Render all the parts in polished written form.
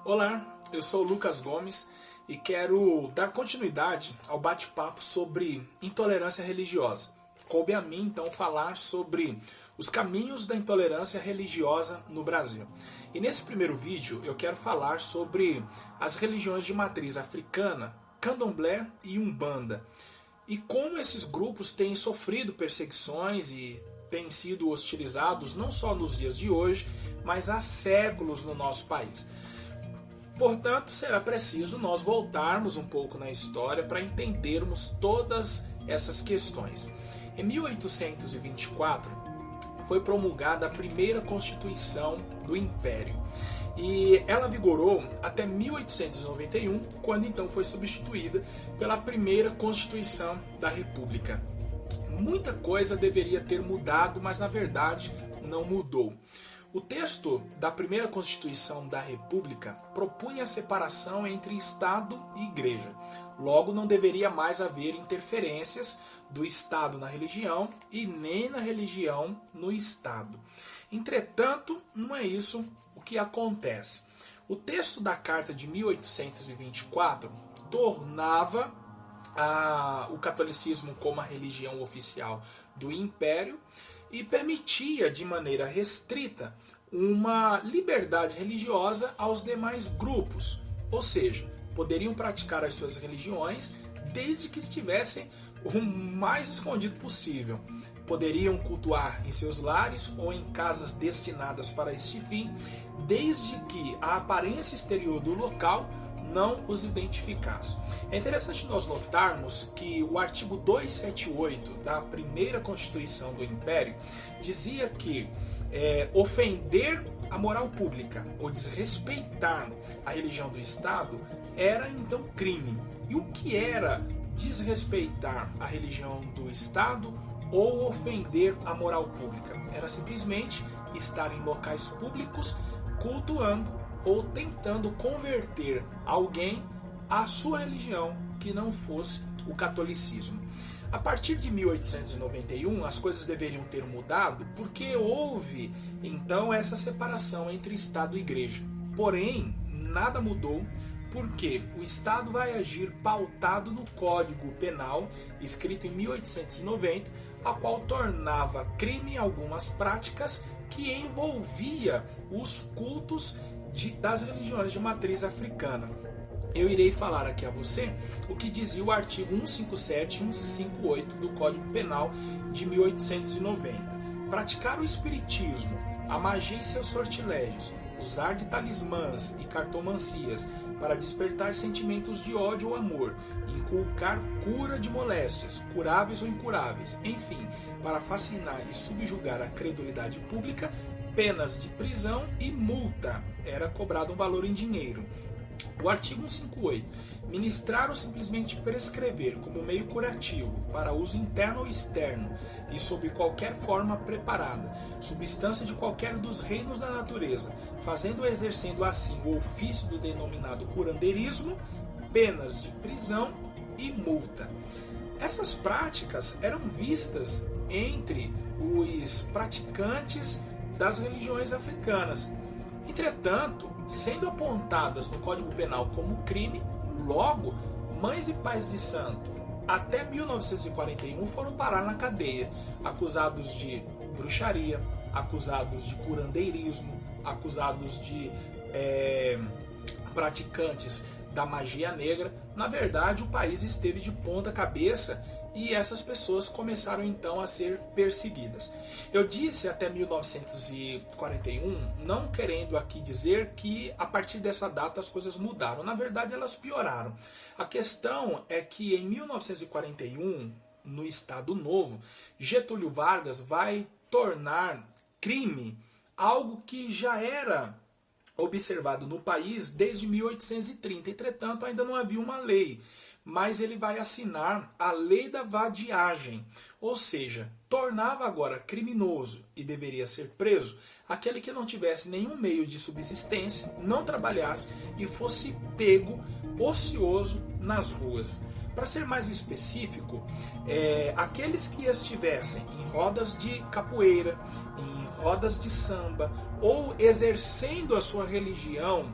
Olá, eu sou o Lucas Gomes e quero dar continuidade ao bate-papo sobre intolerância religiosa. Coube a mim, então, falar sobre os caminhos da intolerância religiosa no Brasil. E nesse primeiro vídeo eu quero falar sobre as religiões de matriz africana, candomblé e umbanda. E como esses grupos têm sofrido perseguições e têm sido hostilizados não só nos dias de hoje, mas há séculos no nosso país. Portanto, será preciso nós voltarmos um pouco na história para entendermos todas essas questões. Em 1824, foi promulgada a primeira Constituição do Império. E ela vigorou até 1891, quando então foi substituída pela primeira Constituição da República. Muita coisa deveria ter mudado, mas na verdade não mudou. O texto da primeira Constituição da República propunha a separação entre Estado e Igreja. Logo, não deveria mais haver interferências do Estado na religião e nem na religião no Estado. Entretanto, não é isso o que acontece. O texto da Carta de 1824 tornava o catolicismo como a religião oficial do Império e permitia de maneira restrita uma liberdade religiosa aos demais grupos, ou seja, poderiam praticar as suas religiões desde que estivessem o mais escondido possível. Poderiam cultuar em seus lares ou em casas destinadas para este fim, desde que a aparência exterior do local não os identificasse. É interessante nós notarmos que o artigo 278 da primeira Constituição do Império dizia que ofender a moral pública ou desrespeitar a religião do Estado era então crime. E o que era desrespeitar a religião do Estado ou ofender a moral pública? Era simplesmente estar em locais públicos cultuando ou tentando converter alguém à sua religião que não fosse o catolicismo. A partir de 1891, as coisas deveriam ter mudado porque houve então essa separação entre Estado e Igreja. Porém, nada mudou porque o Estado vai agir pautado no Código Penal, escrito em 1890, a qual tornava crime algumas práticas que envolvia os cultos das religiões de matriz africana. Eu irei falar aqui a você o que dizia o artigo 157 e 158 do Código Penal de 1890. Praticar o espiritismo, a magia e seus sortilégios, usar de talismãs e cartomancias para despertar sentimentos de ódio ou amor, inculcar cura de moléstias, curáveis ou incuráveis, enfim, para fascinar e subjugar a credulidade pública, penas de prisão e multa. Era cobrado um valor em dinheiro. O artigo 158. Ministrar ou simplesmente prescrever como meio curativo, para uso interno ou externo, e sob qualquer forma preparada, substância de qualquer dos reinos da natureza, fazendo ou exercendo assim o ofício do denominado curandeirismo, penas de prisão e multa. Essas práticas eram vistas entre os praticantes das religiões africanas. Entretanto, sendo apontadas no Código Penal como crime, logo, mães e pais de santo, até 1941, foram parar na cadeia, acusados de bruxaria, acusados de curandeirismo, acusados de praticantes da magia negra. Na verdade, o país esteve de ponta cabeça e essas pessoas começaram então a ser perseguidas. Eu disse até 1941, não querendo aqui dizer que a partir dessa data as coisas mudaram. Na verdade, elas pioraram. A questão é que em 1941, no Estado Novo, Getúlio Vargas vai tornar crime algo que já era observado no país desde 1830. Entretanto, ainda não havia uma lei, mas ele vai assinar a Lei da Vadiagem, ou seja, tornava agora criminoso e deveria ser preso aquele que não tivesse nenhum meio de subsistência, não trabalhasse e fosse pego ocioso nas ruas. Para ser mais específico, aqueles que estivessem em rodas de capoeira, em rodas de samba ou exercendo a sua religião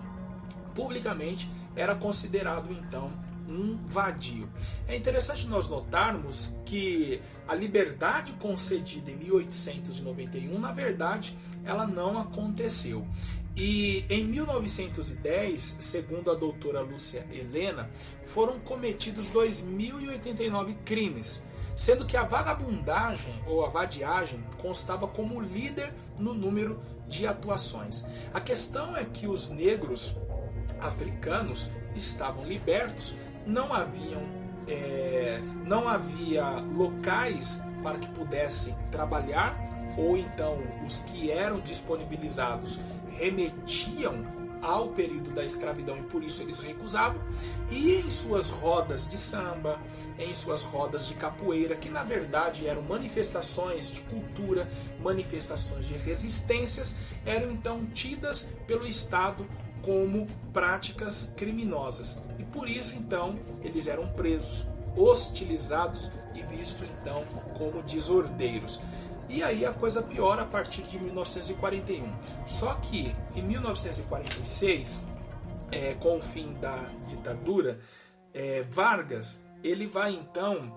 publicamente era considerado então um vadio. É interessante nós notarmos que a liberdade concedida em 1891, na verdade, ela não aconteceu. E em 1910, segundo a doutora Lúcia Helena, foram cometidos 2.089 crimes, sendo que a vagabundagem ou a vadiagem constava como líder no número de atuações. A questão é que os negros africanos estavam libertos, não havia locais para que pudessem trabalhar, ou então os que eram disponibilizados remetiam ao período da escravidão e por isso eles recusavam, e em suas rodas de samba, em suas rodas de capoeira, que na verdade eram manifestações de cultura, manifestações de resistências, eram então tidas pelo Estado como práticas criminosas, e por isso então eles eram presos, hostilizados e vistos então como desordeiros. E aí a coisa piora a partir de 1941. Só que em 1946, com o fim da ditadura, Vargas ele vai então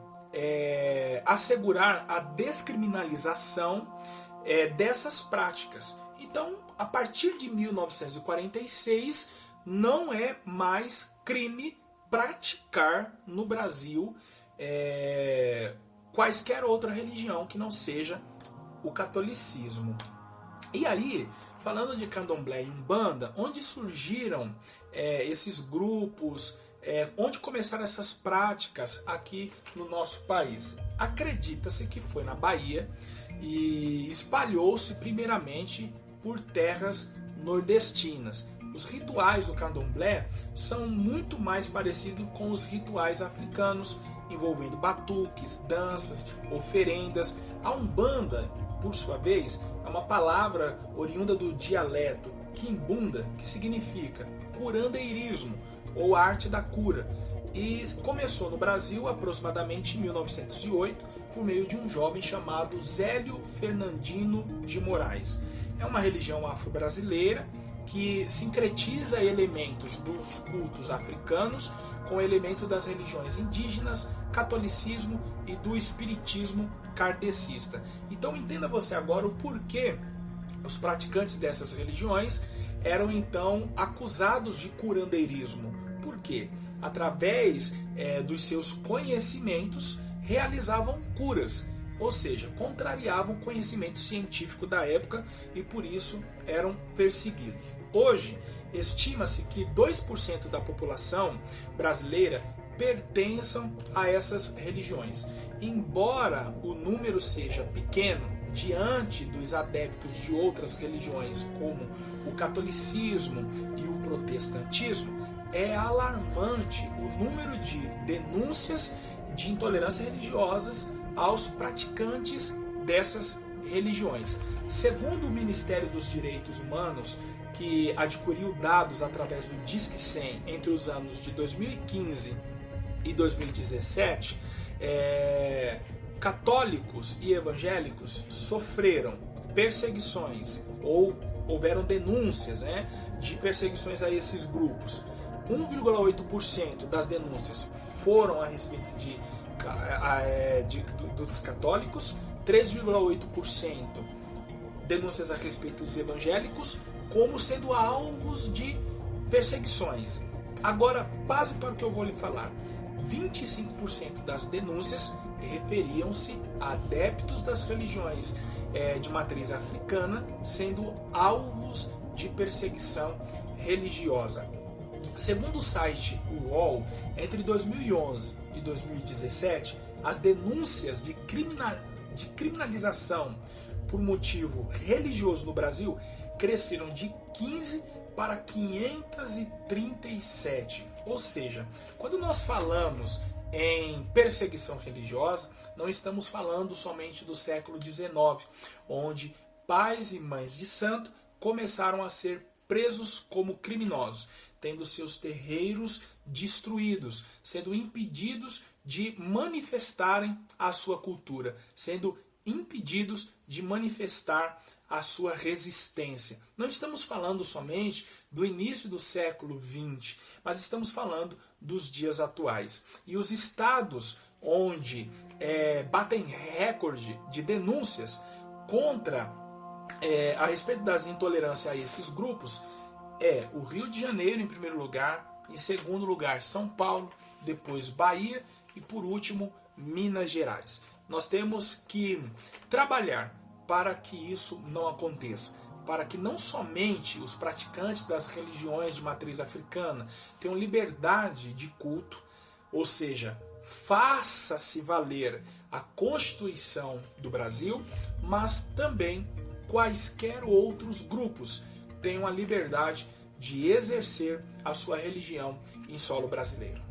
assegurar a descriminalização dessas práticas. Então, a partir de 1946, não é mais crime praticar no Brasil quaisquer outra religião que não seja o catolicismo. E aí, falando de candomblé e umbanda, onde surgiram esses grupos, onde começaram essas práticas aqui no nosso país? Acredita-se que foi na Bahia e espalhou-se primeiramente por terras nordestinas. Os rituais do candomblé são muito mais parecidos com os rituais africanos, envolvendo batuques, danças, oferendas. A umbanda, por sua vez, é uma palavra oriunda do dialeto quimbunda, que significa curandeirismo ou arte da cura, e começou no Brasil aproximadamente em 1908 por meio de um jovem chamado Zélio Fernandino de Moraes. É uma religião afro-brasileira que sincretiza elementos dos cultos africanos com elementos das religiões indígenas, catolicismo e do espiritismo kardecista. Então entenda você agora o porquê os praticantes dessas religiões eram então acusados de curandeirismo. Por quê? Através dos seus conhecimentos realizavam curas, ou seja, contrariavam o conhecimento científico da época e por isso eram perseguidos. Hoje, estima-se que 2% da população brasileira pertençam a essas religiões. Embora o número seja pequeno, diante dos adeptos de outras religiões, como o catolicismo e o protestantismo, é alarmante o número de denúncias de intolerância religiosas aos praticantes dessas religiões. Segundo o Ministério dos Direitos Humanos, que adquiriu dados através do Disque 100 entre os anos de 2015 e 2017, católicos e evangélicos sofreram perseguições ou houveram denúncias de perseguições a esses grupos. 1,8% das denúncias foram a respeito dos católicos, 3,8% denúncias a respeito dos evangélicos, como sendo alvos de perseguições. Agora, base para o que eu vou lhe falar. 25% das denúncias referiam-se a adeptos das religiões de matriz africana sendo alvos de perseguição religiosa. Segundo o site UOL, entre 2011 e 2017, as denúncias de criminalização por motivo religioso no Brasil cresceram de 15 para 537. Ou seja, quando nós falamos em perseguição religiosa, não estamos falando somente do século XIX, onde pais e mães de santo começaram a ser presos como criminosos, tendo seus terreiros destruídos, sendo impedidos de manifestarem a sua cultura, sendo impedidos de manifestar a sua resistência. Não estamos falando somente do início do século XX, mas estamos falando dos dias atuais. E os estados onde batem recorde de denúncias contra a respeito das intolerâncias a esses grupos o Rio de Janeiro em primeiro lugar, em segundo lugar São Paulo, depois Bahia e por último Minas Gerais. Nós temos que trabalhar para que isso não aconteça, para que não somente os praticantes das religiões de matriz africana tenham liberdade de culto, ou seja, faça-se valer a Constituição do Brasil, mas também quaisquer outros grupos tenham a liberdade de exercer a sua religião em solo brasileiro.